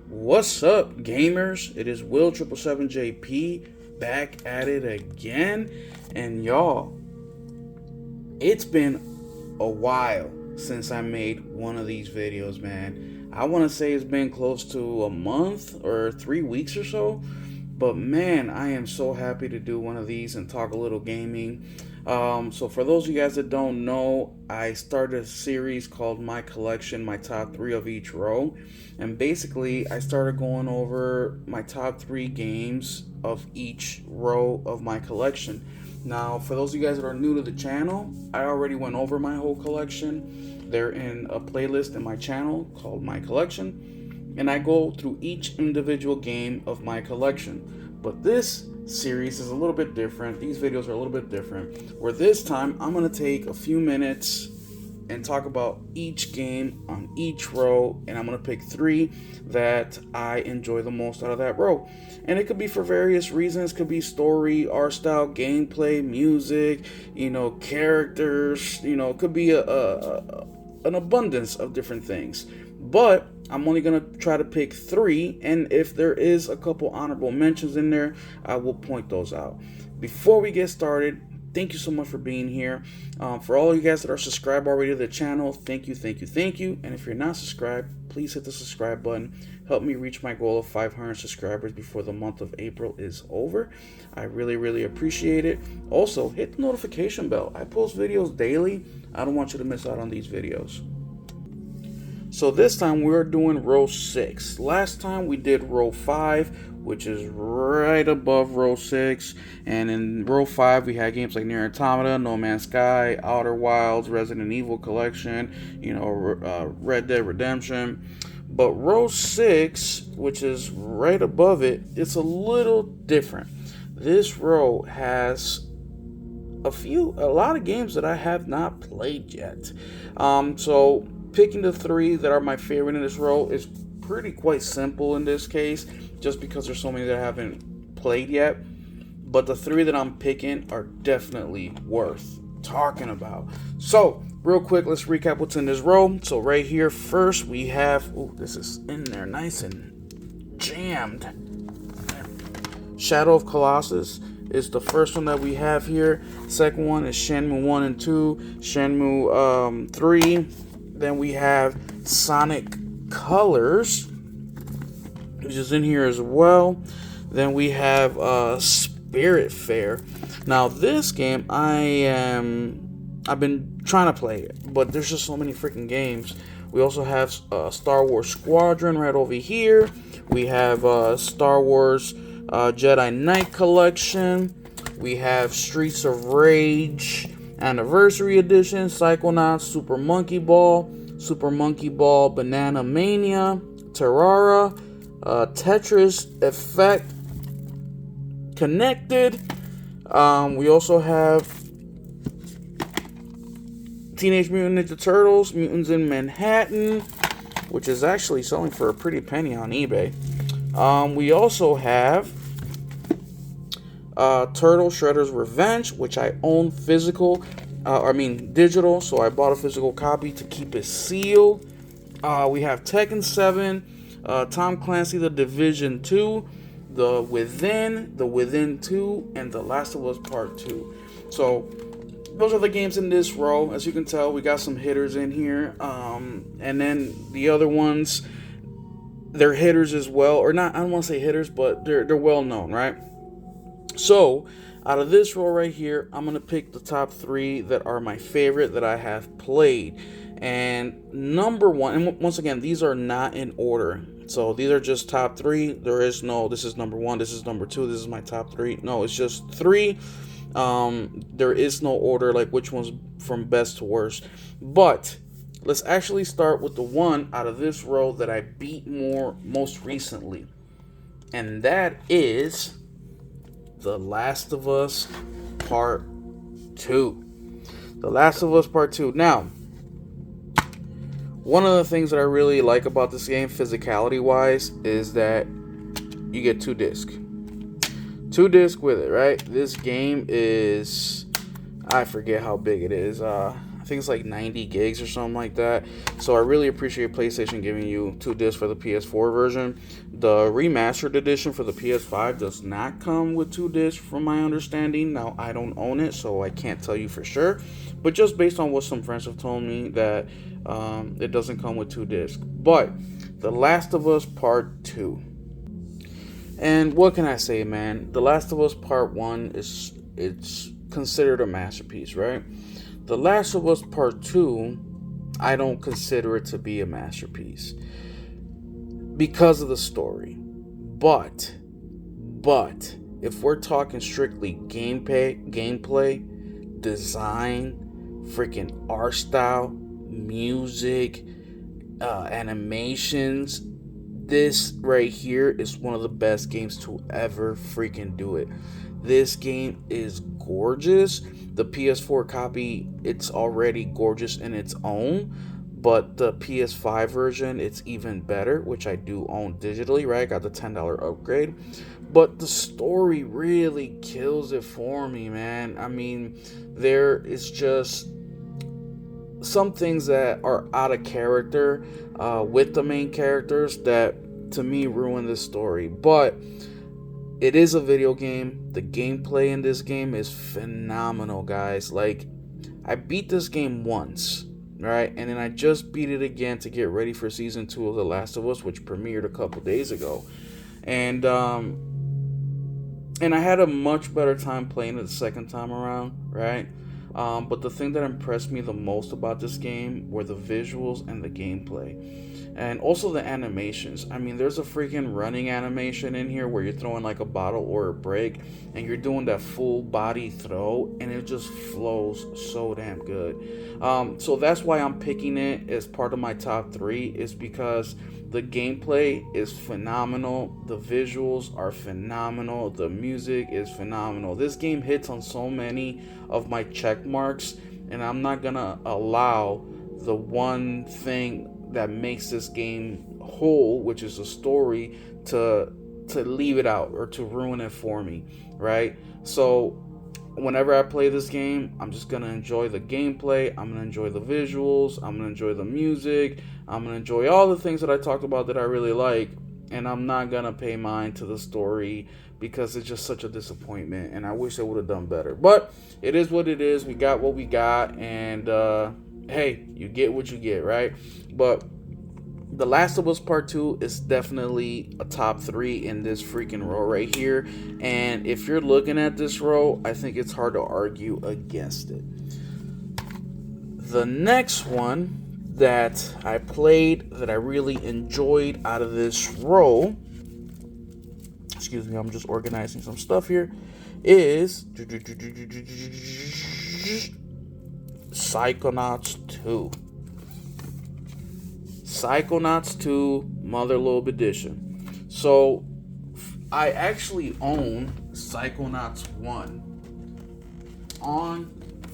What's up, gamers? It is Will777JP back at it again. And y'all, it's been a while since I made one of these videos, man. I want to say it's been close to a month or 3 weeks or so. But man, I am so happy to do one of these and talk a little gaming. So for those of you guys that don't know, I started a series called My Collection, my top three of each row. And basically, I started going over my top three games of each row of my collection. Now, for those of you guys that are new to the channel, I already went over my whole collection. They're in a playlist in my channel called My Collection. And I go through each individual game of my collection. But this series is a little bit different. These videos are a little bit different. Where this time, I'm going to take a few minutes and talk about each game on each row, and I'm going to pick three that I enjoy the most out of that row. And it could be for various reasons. It could be story, art style, gameplay, music, characters, it could be an abundance of different things. But I'm only going to try to pick three, and if there is a couple honorable mentions in there, I will point those out. Before we get started, thank you so much for being here. For all of you guys that are subscribed already to the channel, thank you. And if you're not subscribed, please hit the subscribe button. Help me reach my goal of 500 subscribers before the month of April is over. I really appreciate it. Also, hit the notification bell. I post videos daily. I don't want you to miss out on these videos. So this time we're doing row 6. Last time we did row 5, which is right above row 6. And in row 5 we had games like Nier Automata, No Man's Sky, Outer Wilds, Resident Evil Collection, Red Dead Redemption. But row 6, which is right above it, it's a little different. This row has a lot of games that I have not played yet. So picking the three that are my favorite in this row is quite simple in this case, just because there's so many that I haven't played yet. But the three that I'm picking are definitely worth talking about. So real quick, let's recap what's in this row. So right here, first we have, this is in there nice and jammed. Shadow of Colossus is the first one that we have here. Second one is Shenmue 1 and 2, Shenmue 3. Then we have Sonic Colors, which is in here as well. Then we have Spiritfarer. Now this game I've been trying to play it, but there's just so many freaking games. We also have Star Wars Squadron right over here. We have Star Wars Jedi Knight Collection. We have Streets of Rage Anniversary Edition, Psychonauts, Super Monkey Ball, Banana Mania, Terrara, Tetris Effect, Connected. We also have Teenage Mutant Ninja Turtles, Mutants in Manhattan, which is actually selling for a pretty penny on eBay. We also have Turtle Shredder's Revenge, which I own digital, so I bought a physical copy to keep it sealed. We have Tekken 7, Tom Clancy The Division 2, The Within 2, and The Last of Us Part 2. So those are the games in this row. As you can tell, we got some hitters in here, and then the other ones, they're hitters as well, or not. I don't want to say hitters, but they're well known, right? So, out of this row right here, I'm going to pick the top three that are my favorite that I have played. And number one, and once again, these are not in order. So, these are just top three. There is no, this is number one, this is number two, this is my top three. No, it's just three. There is no order, like which one's from best to worst. But let's actually start with the one out of this row that I beat most recently. And that is The Last of Us Part 2. The Last of Us Part 2. Now, one of the things that I really like about this game, physicality-wise, is that you get 2 discs. 2 discs with it, right? This game is, I forget how big it is. I think it's like 90 gigs or something like that. So I really appreciate PlayStation giving you 2 discs for the PS4 version. The remastered edition for the PS5 does not come with 2 discs from my understanding. Now, I don't own it, so I can't tell you for sure. But just based on what some friends have told me, that it doesn't come with 2 discs. But The Last of Us Part 2. And what can I say, man? The Last of Us Part 1 it's considered a masterpiece, right? The Last of Us Part 2, I don't consider it to be a masterpiece because of the story. But if we're talking strictly gameplay, design, freaking art style, music, animations, this right here is one of the best games to ever freaking do it. This game is gorgeous. The PS4 copy, it's already gorgeous in its own, but the PS5 version, it's even better, which I do own digitally, right? I got the $10 upgrade. But the story really kills it for me, man. I mean, there is just some things that are out of character with the main characters that to me ruin the story. But it is a video game. The gameplay in this game is phenomenal, guys. Like, I beat this game once, right? And then I just beat it again to get ready for season 2 of The Last of Us, which premiered a couple days ago. And I had a much better time playing it the second time around, right? But the thing that impressed me the most about this game were the visuals and the gameplay. And also the animations. I mean, there's a freaking running animation in here where you're throwing like a bottle or a brick and you're doing that full body throw and it just flows so damn good. So that's why I'm picking it as part of my top 3, is because the gameplay is phenomenal. The visuals are phenomenal. The music is phenomenal. This game hits on so many of my check marks, and I'm not gonna allow the one thing that makes this game whole, which is a story, to leave it out or to ruin it for me, right? So whenever I play this game, I'm just gonna enjoy the gameplay, I'm gonna enjoy the visuals, I'm gonna enjoy the music, I'm gonna enjoy all the things that I talked about that I really like, and I'm not gonna pay mind to the story because it's just such a disappointment, and I wish they would have done better. But it is what it is. We got what we got, and hey, you get what you get, right? But The Last of Us Part 2 is definitely a top 3 in this freaking row right here. And if you're looking at this row, I think it's hard to argue against it. The next one that I played that I really enjoyed out of this row, excuse me, I'm just organizing some stuff here, is Psychonauts 2. Psychonauts 2 Motherlobe Edition. So I actually own Psychonauts 1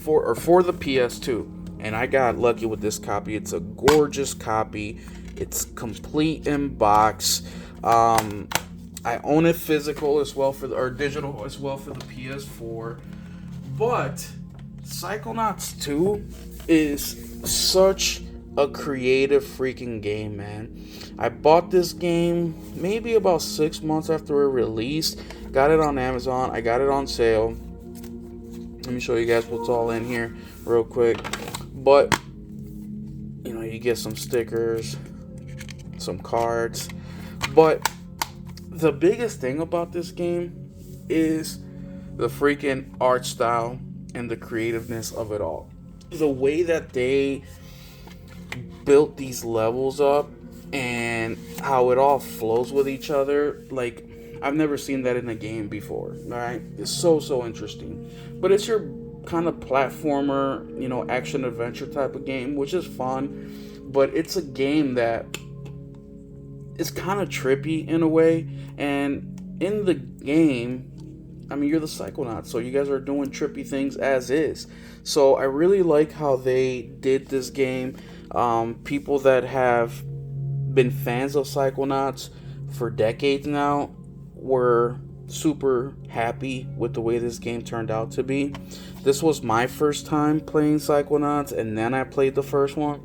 for the PS2, and I got lucky with this copy. It's a gorgeous copy. It's complete in box. I own it physical as well or digital as well for the PS4. But Psychonauts 2 is such a creative freaking game, man. I bought this game maybe about 6 months after it released. Got it on Amazon. I got it on sale. Let me show you guys what's all in here real quick. But you know, you get some stickers, some cards. But the biggest thing about this game is the freaking art style and the creativeness of it all. The way that they built these levels up and how it all flows with each other, like, I've never seen that in a game before, right? It's so interesting. But it's your kind of platformer, you know, action adventure type of game, which is fun. But it's a game that is kind of trippy in a way. And in the game, I mean, you're the Psychonauts, so you guys are doing trippy things as is. So I really like how they did this game. People that have been fans of Psychonauts for decades now were super happy with the way this game turned out to be. This was my first time playing Psychonauts, and then I played the first one.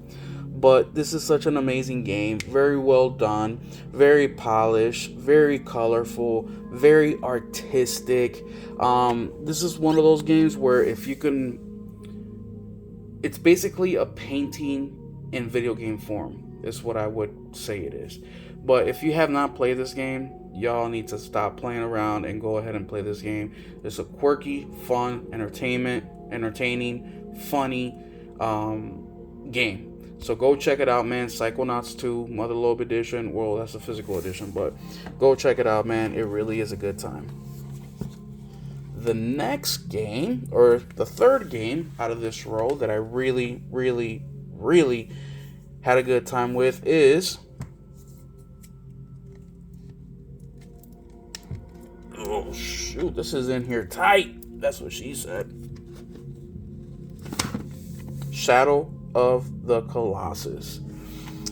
But this is such an amazing game. Very well done, very polished, very colorful, very artistic. This is one of those games where if you can, it's basically a painting in video game form, is what I would say it is. But if you have not played this game, y'all need to stop playing around and go ahead and play this game. It's a quirky, fun, entertaining, funny game. So go check it out, man. Psychonauts 2, Mother Lobe Edition. Well, that's a physical edition, but go check it out, man. It really is a good time. The next game, or the third game out of this row that I really had a good time with is... Oh, shoot. This is in here tight. That's what she said. Shadow of the Colossus.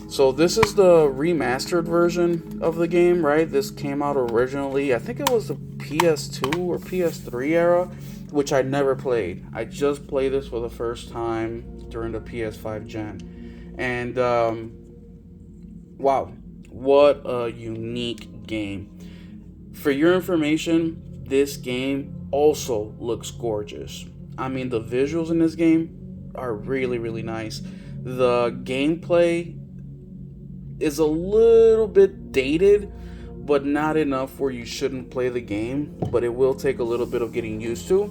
So this is the remastered version of the game, right? This came out originally, I think it was the PS2 or PS3 era, which I never played. I just played this for the first time during the PS5 gen. And wow, what a unique game. For your information, this game also looks gorgeous. I mean, the visuals in this game are really nice. The gameplay is a little bit dated, but not enough where you shouldn't play the game, but it will take a little bit of getting used to.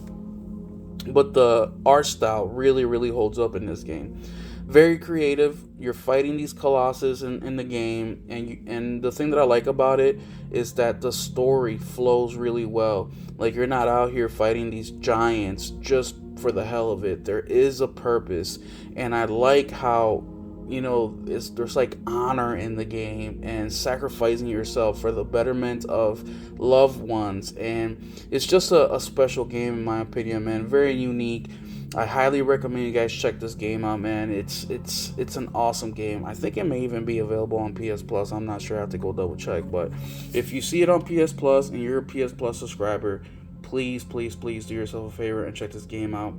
But the art style really holds up in this game. Very creative. You're fighting these colossus in the game, and the thing that I like about it is that the story flows really well. Like, you're not out here fighting these giants just for the hell of it. There is a purpose, and I like how, you know, there's like honor in the game and sacrificing yourself for the betterment of loved ones, and it's just a special game in my opinion, man. Very unique. I highly recommend you guys check this game out, man. It's an awesome game. I think it may even be available on PS Plus. I'm not sure. I have to go double check. But if you see it on PS Plus and you're a PS Plus subscriber, please do yourself a favor and check this game out.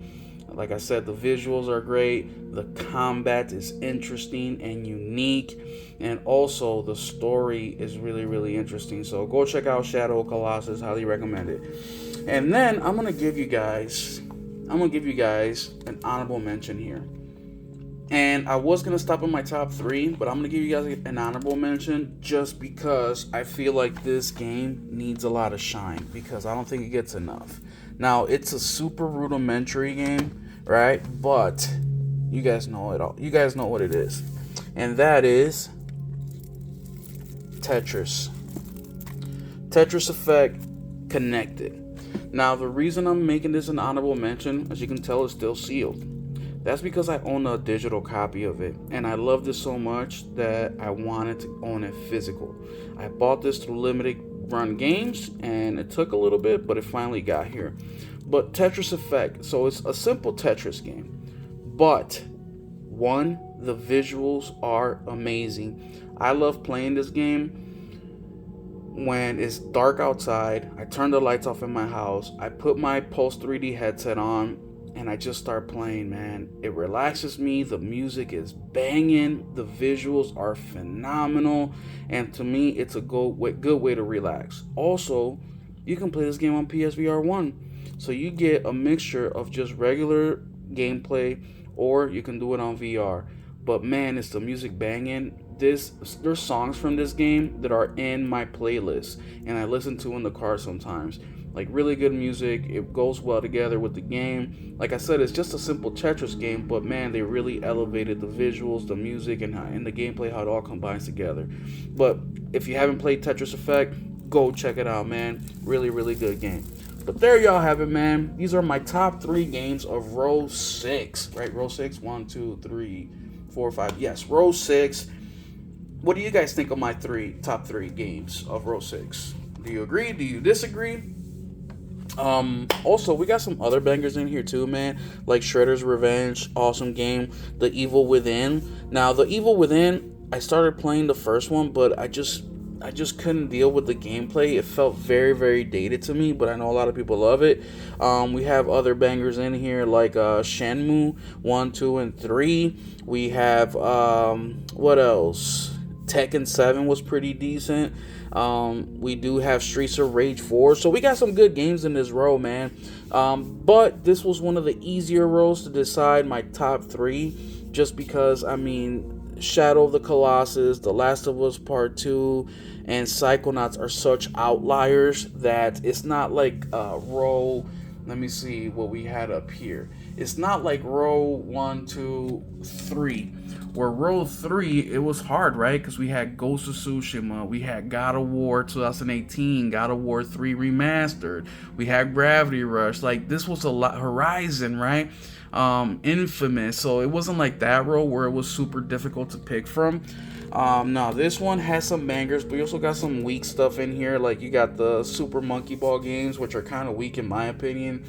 Like I said, the visuals are great. The combat is interesting and unique. And also the story is really interesting. So go check out Shadow of Colossus. Highly recommend it. And then I'm going to give you guys an honorable mention here. And I was going to stop at my top 3, but I'm going to give you guys an honorable mention just because I feel like this game needs a lot of shine, because I don't think it gets enough. Now, it's a super rudimentary game, right? But you guys know it all. You guys know what it is. And that is Tetris. Tetris Effect Connected. Now, the reason I'm making this an honorable mention, as you can tell, is still sealed. That's because I own a digital copy of it, and I love this so much that I wanted to own it physical. I bought this through Limited Run Games, and it took a little bit, but it finally got here. But Tetris Effect, so it's a simple Tetris game, but one, the visuals are amazing. I love playing this game when it's dark outside. I turn the lights off in my house, I put my Pulse 3D headset on, and I just start playing, man. It relaxes me. The music is banging. The visuals are phenomenal. And to me, it's a good way to relax. Also, you can play this game on PSVR 1. So you get a mixture of just regular gameplay, or you can do it on VR. But man, it's the music banging. There's songs from this game that are in my playlist, and I listen to in the car sometimes. Like, really good music. It goes well together with the game. Like I said, it's just a simple Tetris game, but man, they really elevated the visuals, the music, and the gameplay, how it all combines together. But if you haven't played Tetris Effect, go check it out, man. Really good game. But there y'all have it, man. These are my top 3 games of row 6. Right, row 6? 1, 2, 3, 4, 5. Yes, row 6. What do you guys think of my top 3 games of row 6? Do you agree? Do you disagree? Also, we got some other bangers in here too, man, like Shredder's Revenge, awesome game. The Evil Within. Now, The Evil Within, I started playing the first one, but I I just couldn't deal with the gameplay. It felt very, very dated to me, but I know a lot of people love it. We have other bangers in here like Shenmue 1, 2, and 3. We have, what else? Tekken 7 was pretty decent. We do have Streets of Rage 4. So we got some good games in this row, man. But this was one of the easier rows to decide my top 3. Just because, I mean, Shadow of the Colossus, The Last of Us Part 2, and Psychonauts are such outliers that it's not like row... Let me see what we had up here. It's not like row 1, 2, 3. Where row 3, it was hard, right? Because we had Ghost of Tsushima, we had God of War 2018, God of War 3 Remastered, we had Gravity Rush. Like, this was a lot. Horizon, right? Infamous. So it wasn't like that row where it was super difficult to pick from. No, this one has some bangers, but you also got some weak stuff in here. Like, you got the Super Monkey Ball games, which are kind of weak in my opinion.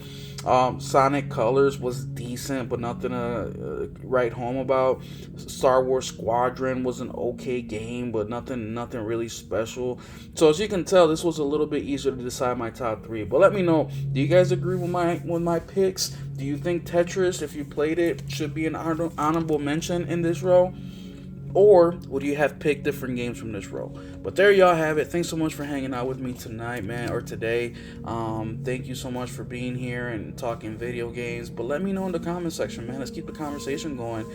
Sonic Colors was decent, but nothing to write home about. Star Wars Squadron was an okay game, but nothing really special. So as you can tell, this was a little bit easier to decide my top 3. But let me know, do you guys agree with my picks? Do you think Tetris, if you played it, should be an honorable mention in this row? Or would you have picked different games from this row? But there y'all have it. Thanks so much for hanging out with me tonight, man, or today. Thank you so much for being here and talking video games. But let me know in the comment section, man. Let's keep the conversation going.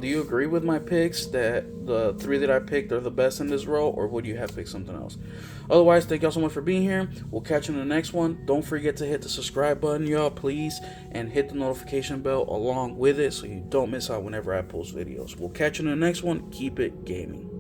Do you agree with my picks that the 3 that I picked are the best in this row, or would you have picked something else? Otherwise, thank y'all so much for being here. We'll catch you in the next one. Don't forget to hit the subscribe button, y'all, please, and hit the notification bell along with it so you don't miss out whenever I post videos. We'll catch you in the next one. Keep it gaming.